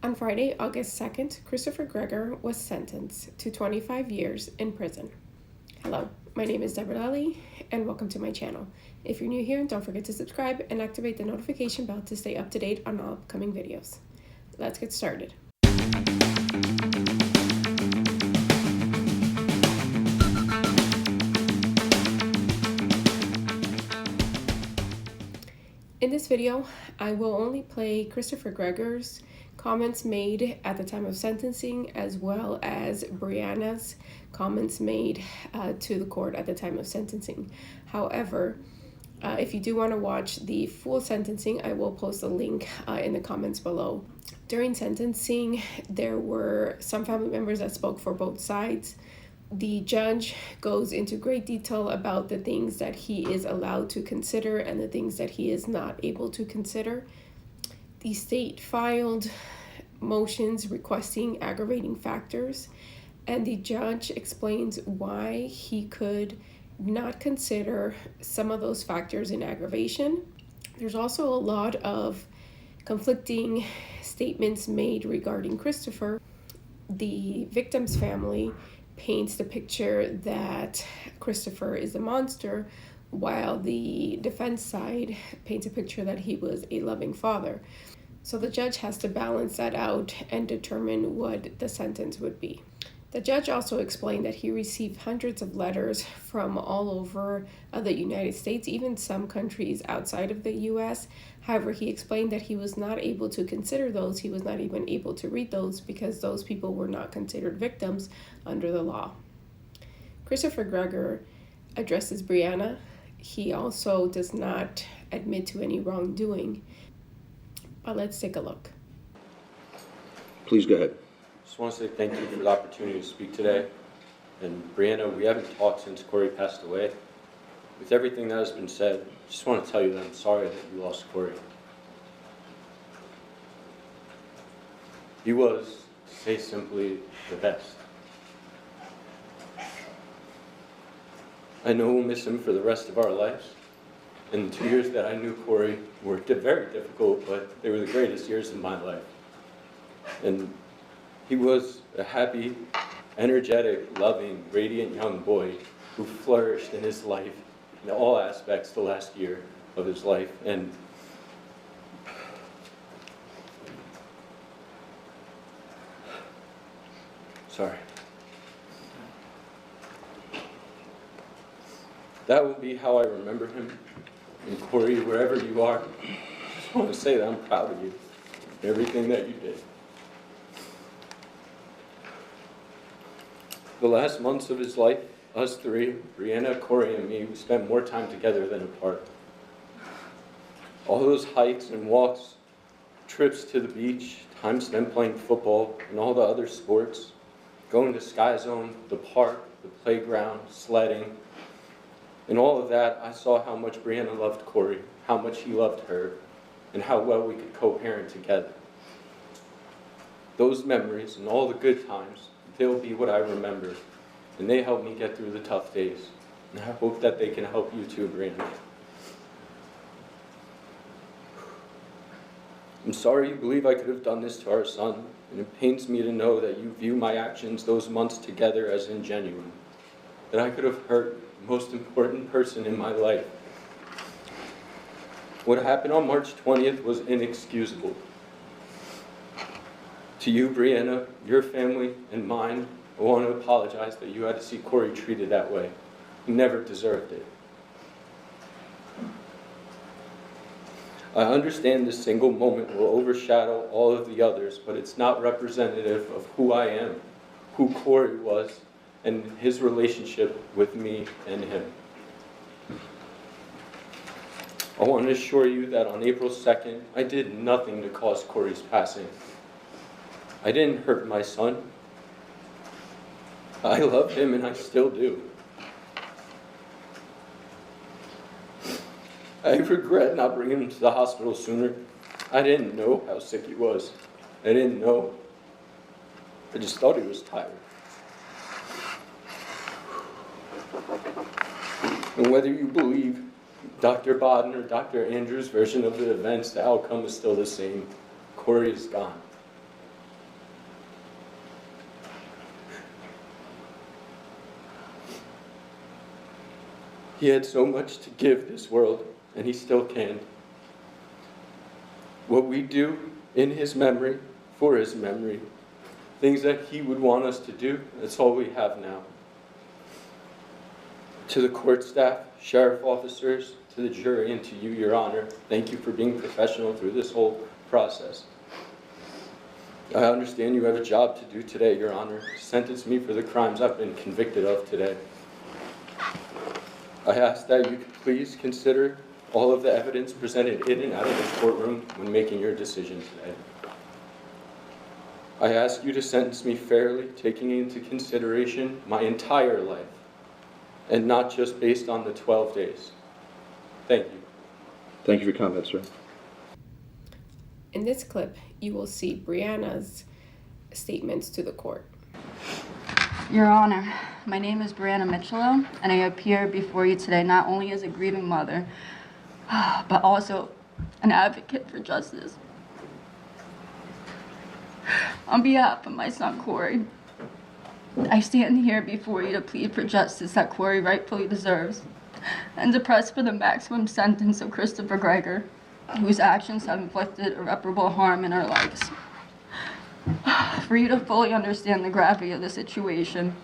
On Friday, August 2nd, Christopher Gregor was sentenced to 25 years in prison. Hello, my name is Lelli, and welcome to my channel. If you're new here, don't forget to subscribe and activate the notification bell to stay up to date on all upcoming videos. Let's get started. In this video, I will only play Christopher Gregor's comments made at the time of sentencing, as well as Breanna's comments made to the court at the time of sentencing. However, if you do want to watch the full sentencing, I will post a link in the comments below. During sentencing, there were some family members that spoke for both sides. The judge goes into great detail about the things that he is allowed to consider and the things that he is not able to consider. The state filed motions requesting aggravating factors, and the judge explains why he could not consider some of those factors in aggravation. There's also a lot of conflicting statements made regarding Christopher. The victim's family paints the picture that Christopher is a monster, while the defense side paints a picture that he was a loving father. So the judge has to balance that out and determine what the sentence would be. The judge also explained that he received hundreds of letters from all over the United States, even some countries outside of the US. However, he explained that he was not able to consider those. He was not even able to read those because those people were not considered victims under the law. Christopher Gregor addresses Breanna. He also does not admit to any wrongdoing. But let's take a look. Please go ahead. I just want to say thank you for the opportunity to speak today. And Breanna, we haven't talked since Corey passed away. With everything that has been said, I just want to tell you that I'm sorry that you lost Corey. He was, to say simply, the best. I know we'll miss him for the rest of our lives. And the 2 years that I knew Corey were very difficult, but they were the greatest years of my life. And he was a happy, energetic, loving, radiant young boy who flourished in his life in all aspects the last year of his life. And sorry. That will be how I remember him. And Corey, wherever you are, I just want to say that I'm proud of you and everything that you did. The last months of his life, us three, Breanna, Corey, and me, we spent more time together than apart. All those hikes and walks, trips to the beach, time spent playing football and all the other sports, going to Sky Zone, the park, the playground, sledding, and all of that, I saw how much Breanna loved Corey, how much he loved her, and how well we could co-parent together. Those memories and all the good times, they'll be what I remember, and they helped me get through the tough days. And I hope that they can help you too, Breanna. I'm sorry you believe I could have done this to our son, and it pains me to know that you view my actions those months together as ingenuine, that I could have hurt the most important person in my life. What happened on March 20th was inexcusable. To you, Breanna, your family, and mine, I want to apologize that you had to see Corey treated that way. He never deserved it. I understand this single moment will overshadow all of the others, but it's not representative of who I am, who Corey was, and his relationship with me and him. I want to assure you that on April 2nd, I did nothing to cause Corey's passing. I didn't hurt my son. I loved him and I still do. I regret not bringing him to the hospital sooner. I didn't know how sick he was. I didn't know. I just thought he was tired. And whether you believe Dr. Bodden or Dr. Andrews' version of the events, the outcome is still the same. Corey is gone. He had so much to give this world, and he still can. What we do in his memory, for his memory, things that he would want us to do, that's all we have now. To the court staff, sheriff officers, to the jury, and to you, Your Honor, thank you for being professional through this whole process. I understand you have a job to do today, Your Honor. Sentence me for the crimes I've been convicted of today. I ask that you could please consider all of the evidence presented in and out of this courtroom when making your decision today. I ask you to sentence me fairly, taking into consideration my entire life, and not just based on the 12 days. Thank you. Thank you for your comments, sir. In this clip, you will see Breanna's statements to the court. Your Honor, my name is Breanna Micciolo, and I appear before you today not only as a grieving mother, but also an advocate for justice. On behalf of my son, Corey, I stand here before you to plead for justice that Corey rightfully deserves, and to press for the maximum sentence of Christopher Gregor, whose actions have inflicted irreparable harm in our lives. For you to fully understand the gravity of the situation,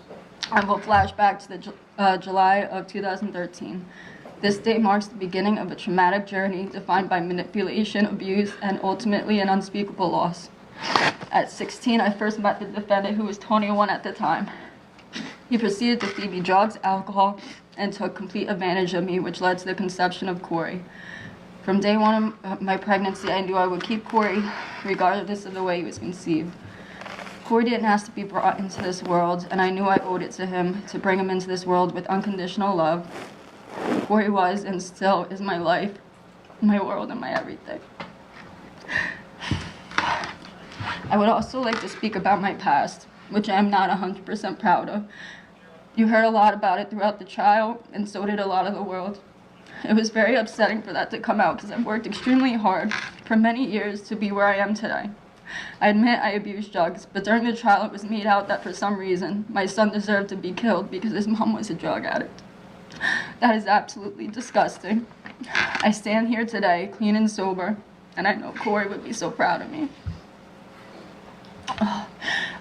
I will flash back to the July of 2013. This day marks the beginning of a traumatic journey defined by manipulation, abuse, and ultimately an unspeakable loss. At 16, I first met the defendant, who was 21 at the time. He proceeded to feed me drugs, alcohol, and took complete advantage of me, which led to the conception of Corey. From day one of my pregnancy, I knew I would keep Corey regardless of the way he was conceived. Corey didn't ask to be brought into this world, and I knew I owed it to him to bring him into this world with unconditional love. Corey was and still is my life, my world, and my everything. I would also like to speak about my past, which I am not 100% proud of. You heard a lot about it throughout the trial, and so did a lot of the world. It was very upsetting for that to come out because I've worked extremely hard for many years to be where I am today. I admit I abused drugs, but during the trial it was made out that for some reason my son deserved to be killed because his mom was a drug addict. That is absolutely disgusting. I stand here today, clean and sober, and I know Corey would be so proud of me.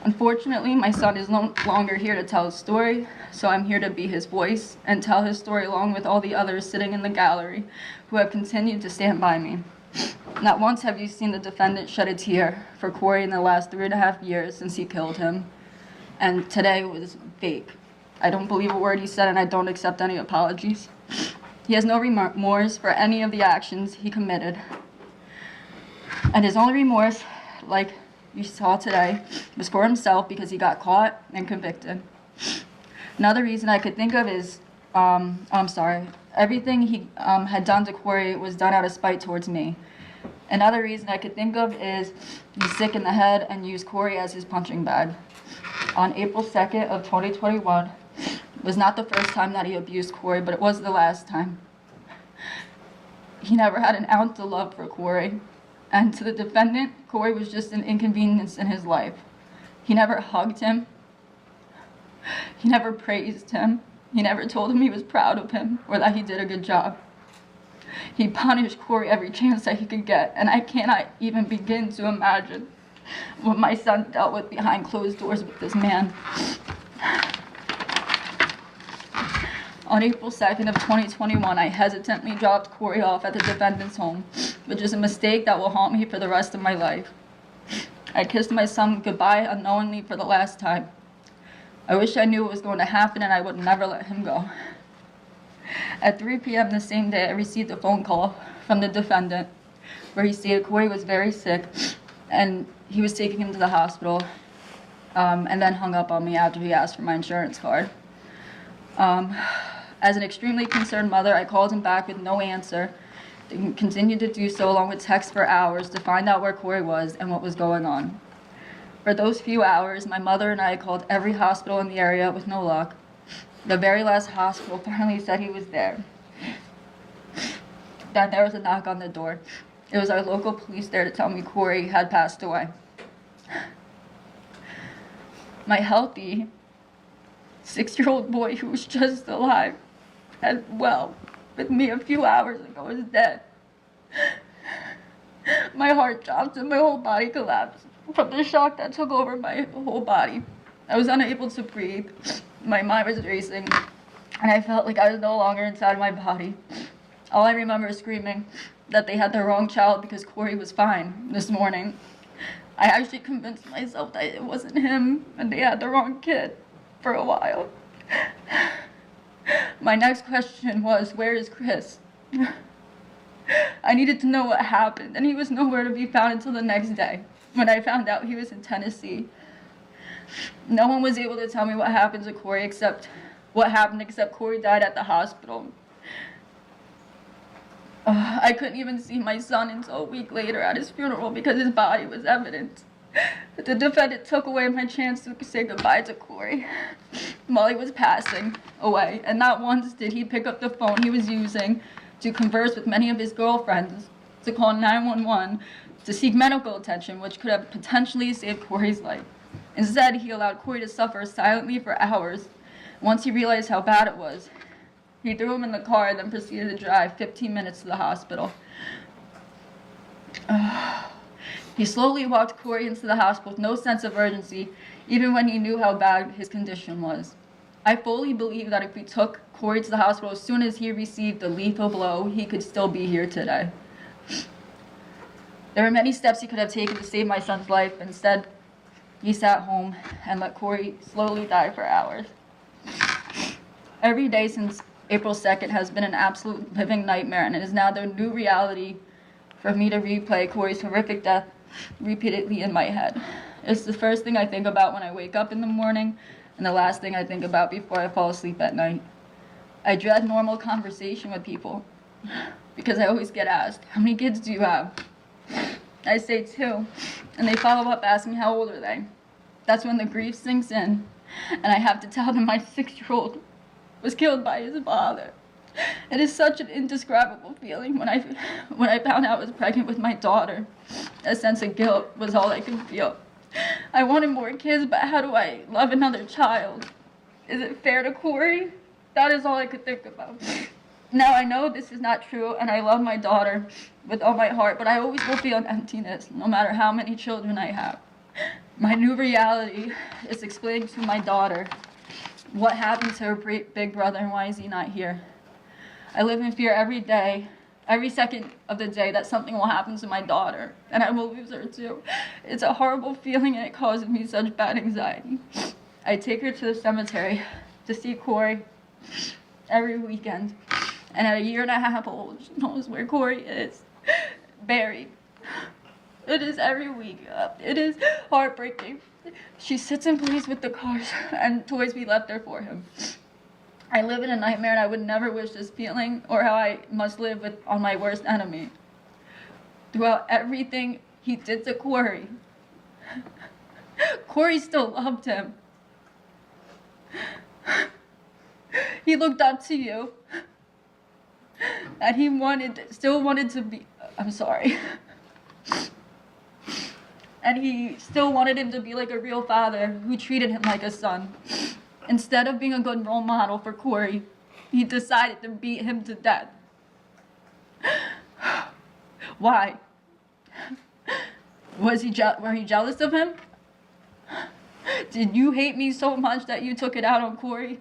Unfortunately, my son is no longer here to tell his story, so I'm here to be his voice and tell his story along with all the others sitting in the gallery who have continued to stand by me. Not once have you seen the defendant shed a tear for Corey in the last 3.5 years since he killed him, and today was fake. I don't believe a word he said, and I don't accept any apologies. He has no remorse for any of the actions he committed, and his only remorse, like you saw today, was for himself because he got caught and convicted. Another reason I could think of is, everything he had done to Corey was done out of spite towards me. Another reason I could think of is he's sick in the head and used Corey as his punching bag. On April 2nd of 2021, it was not the first time that he abused Corey, but it was the last time. He never had an ounce of love for Corey. And to the defendant, Corey was just an inconvenience in his life. He never hugged him. He never praised him. He never told him he was proud of him or that he did a good job. He punished Corey every chance that he could get, and I cannot even begin to imagine what my son dealt with behind closed doors with this man. On April 2nd of 2021, I hesitantly dropped Corey off at the defendant's home, which is a mistake that will haunt me for the rest of my life. I kissed my son goodbye unknowingly for the last time. I wish I knew what was going to happen and I would never let him go. At 3 p.m. the same day, I received a phone call from the defendant where he stated Corey was very sick and he was taking him to the hospital, and then hung up on me after he asked for my insurance card. As an extremely concerned mother, I called him back with no answer and continued to do so along with texts for hours to find out where Corey was and what was going on. For those few hours, my mother and I called every hospital in the area with no luck. The very last hospital finally said he was there. Then there was a knock on the door. It was our local police there to tell me Corey had passed away. My healthy 6-year-old boy who was just alive as well with me a few hours ago is dead. My heart dropped and my whole body collapsed from the shock that took over my whole body. I was unable to breathe. My mind was racing, and I felt like I was no longer inside my body. All I remember is screaming that they had the wrong child because Corey was fine this morning. I actually convinced myself that it wasn't him and they had the wrong kid for a while. My next question was, where is Chris? I needed to know what happened, and he was nowhere to be found until the next day, when I found out he was in Tennessee. No one was able to tell me what happened to Corey except Corey died at the hospital. I couldn't even see my son until a week later at his funeral because his body was evidence. The defendant took away my chance to say goodbye to Corey while he was passing away, and not once did he pick up the phone he was using to converse with many of his girlfriends, to call 911, to seek medical attention, which could have potentially saved Corey's life. Instead, he allowed Corey to suffer silently for hours. Once he realized how bad it was, he threw him in the car and then proceeded to drive 15 minutes to the hospital. He slowly walked Corey into the hospital with no sense of urgency, even when he knew how bad his condition was. I fully believe that if we took Corey to the hospital as soon as he received the lethal blow, he could still be here today. There were many steps he could have taken to save my son's life. Instead, he sat home and let Corey slowly die for hours. Every day since April 2nd has been an absolute living nightmare, and it is now the new reality for me to replay Corey's horrific death repeatedly in my head. It's the first thing I think about when I wake up in the morning, and the last thing I think about before I fall asleep at night. I dread normal conversation with people because I always get asked, how many kids do you have? I say 2, and they follow up asking how old are they. That's when the grief sinks in, and I have to tell them my 6-year-old was killed by his father. It is such an indescribable feeling when I found out I was pregnant with my daughter. A sense of guilt was all I could feel. I wanted more kids, but how do I love another child? Is it fair to Corey? That is all I could think about. Now I know this is not true, and I love my daughter with all my heart, but I always will feel an emptiness, no matter how many children I have. My new reality is explaining to my daughter what happened to her big brother and why is he not here. I live in fear every day, every second of the day, that something will happen to my daughter, and I will lose her too. It's a horrible feeling, and it causes me such bad anxiety. I take her to the cemetery to see Corey every weekend, and at 1.5 years old, she knows where Corey is, buried. It is every week. It is heartbreaking. She sits and plays with the cars and toys we left there for him. I live in a nightmare, and I would never wish this feeling or how I must live on my worst enemy. Throughout everything he did to Corey, Corey still loved him. He looked up to you, and he still wanted to be, I'm sorry. And he still wanted him to be like a real father who treated him like a son. Instead of being a good role model for Corey, he decided to beat him to death. Why? Were you jealous of him? Did you hate me so much that you took it out on Corey?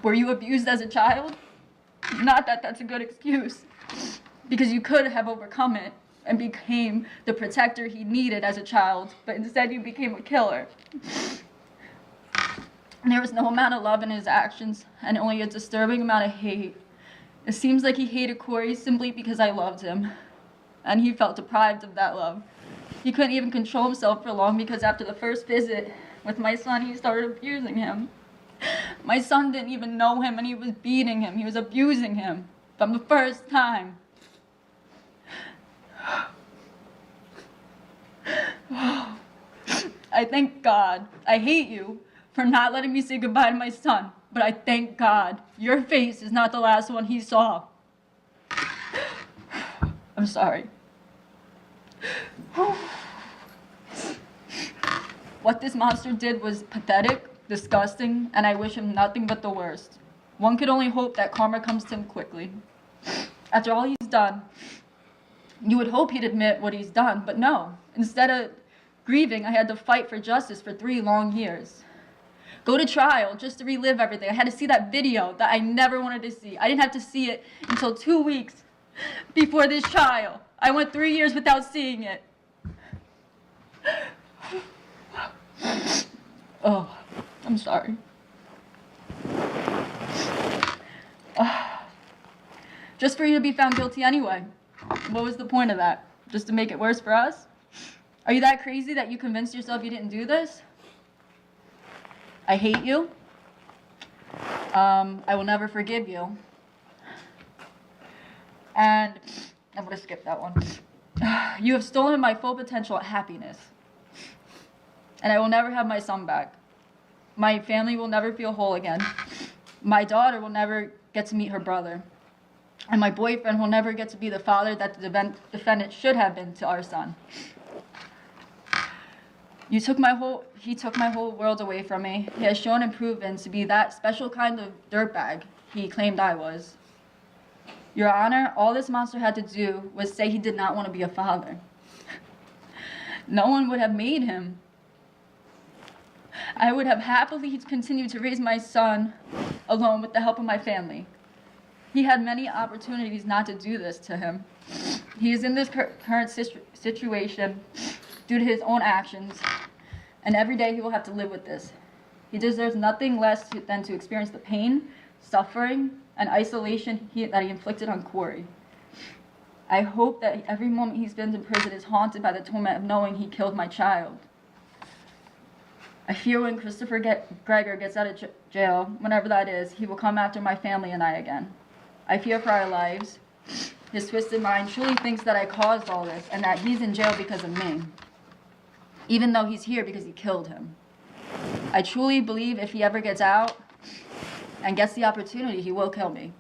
Were you abused as a child? Not that that's a good excuse, because you could have overcome it and became the protector he needed as a child, but instead you became a killer. There was no amount of love in his actions, and only a disturbing amount of hate. It seems like he hated Corey simply because I loved him, and he felt deprived of that love. He couldn't even control himself for long because after the first visit with my son, he started abusing him. My son didn't even know him, and he was beating him. He was abusing him from the first time. I thank God. I hate you for not letting me say goodbye to my son, but I thank God your face is not the last one he saw. I'm sorry. What this monster did was pathetic, disgusting, and I wish him nothing but the worst. One could only hope that karma comes to him quickly. After all he's done, you would hope he'd admit what he's done, but no. Instead of grieving, I had to fight for justice for 3 long years. Go to trial just to relive everything. I had to see that video that I never wanted to see. I didn't have to see it until 2 weeks before this trial. I went 3 years without seeing it. Oh, I'm sorry. Just for you to be found guilty anyway. What was the point of that? Just to make it worse for us? Are you that crazy that you convinced yourself you didn't do this? I hate you. I will never forgive you. And I'm going to skip that one. You have stolen my full potential at happiness. And I will never have my son back. My family will never feel whole again. My daughter will never get to meet her brother. And my boyfriend will never get to be the father that the defendant should have been to our son. He took my whole world away from me. He has shown and proven to be that special kind of dirtbag he claimed I was. Your Honor, all this monster had to do was say he did not want to be a father. No one would have made him. I would have happily continued to raise my son alone with the help of my family. He had many opportunities not to do this to him. He is in this current situation due to his own actions, and every day he will have to live with this. He deserves nothing less than to experience the pain, suffering, and isolation that he inflicted on Corey. I hope that every moment he spends in prison is haunted by the torment of knowing he killed my child. I fear when Christopher Gregor gets out of jail, whenever that is, he will come after my family and I again. I fear for our lives. His twisted mind truly thinks that I caused all this and that he's in jail because of me, even though he's here because he killed him. I truly believe if he ever gets out and gets the opportunity, he will kill me.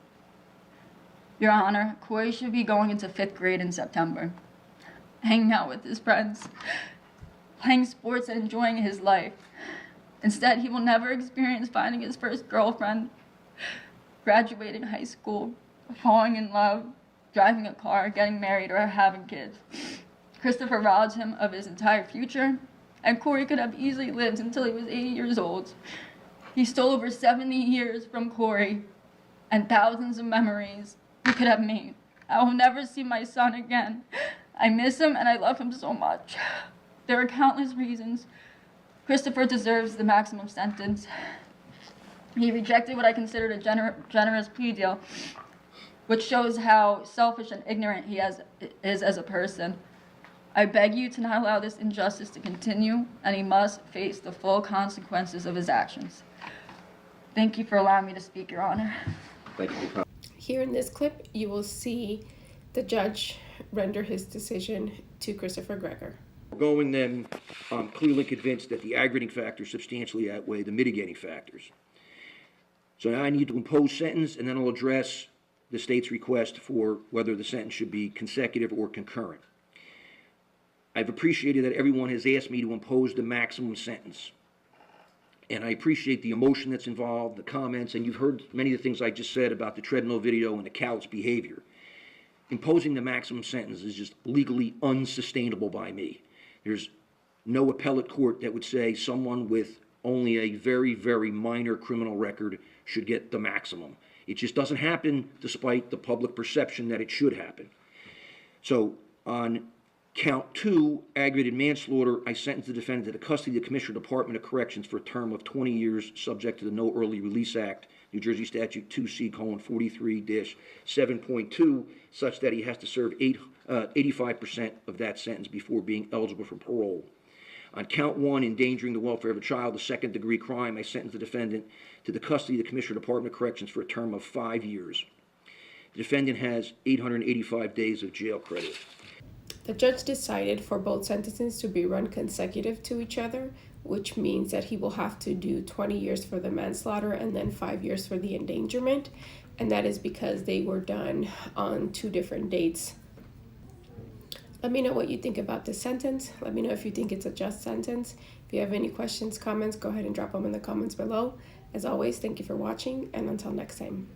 Your Honor, Corey should be going into 5th grade in September, hanging out with his friends, playing sports and enjoying his life. Instead, he will never experience finding his first girlfriend, graduating high school, falling in love, driving a car, getting married, or having kids. Christopher robbed him of his entire future, and Corey could have easily lived until he was 80 years old. He stole over 70 years from Corey and thousands of memories he could have made. I will never see my son again. I miss him and I love him so much. There are countless reasons Christopher deserves the maximum sentence. He rejected what I considered a generous plea deal, which shows how selfish and ignorant he is as a person. I beg you to not allow this injustice to continue, and he must face the full consequences of his actions. Thank you for allowing me to speak, Your Honor. Thank you for your comment. Here in this clip, you will see the judge render his decision to Christopher Gregor. Going then, I'm clearly convinced that the aggravating factors substantially outweigh the mitigating factors. So now I need to impose sentence, and then I'll address the state's request for whether the sentence should be consecutive or concurrent. I've appreciated that everyone has asked me to impose the maximum sentence. And I appreciate the emotion that's involved, the comments, and you've heard many of the things I just said about the treadmill video and the callous behavior. Imposing the maximum sentence is just legally unsustainable by me. There's no appellate court that would say someone with only a very, very minor criminal record should get the maximum. It just doesn't happen despite the public perception that it should happen. So on count 2, aggravated manslaughter, I sentenced the defendant to the custody of the Commissioner Department of Corrections for a term of 20 years subject to the No Early Release Act, New Jersey Statute 2C:43-7.2, such that he has to serve 85% of that sentence before being eligible for parole. On count 1, endangering the welfare of a child, a second-degree crime, I sentenced the defendant to the custody of the Commissioner Department of Corrections for a term of 5 years. The defendant has 885 days of jail credit. The judge decided for both sentences to be run consecutive to each other, which means that he will have to do 20 years for the manslaughter and then 5 years for the endangerment, and that is because they were done on 2 different dates. Let me know what you think about this sentence. Let me know if you think it's a just sentence. If you have any questions, comments, go ahead and drop them in the comments below. As always, thank you for watching, and until next time.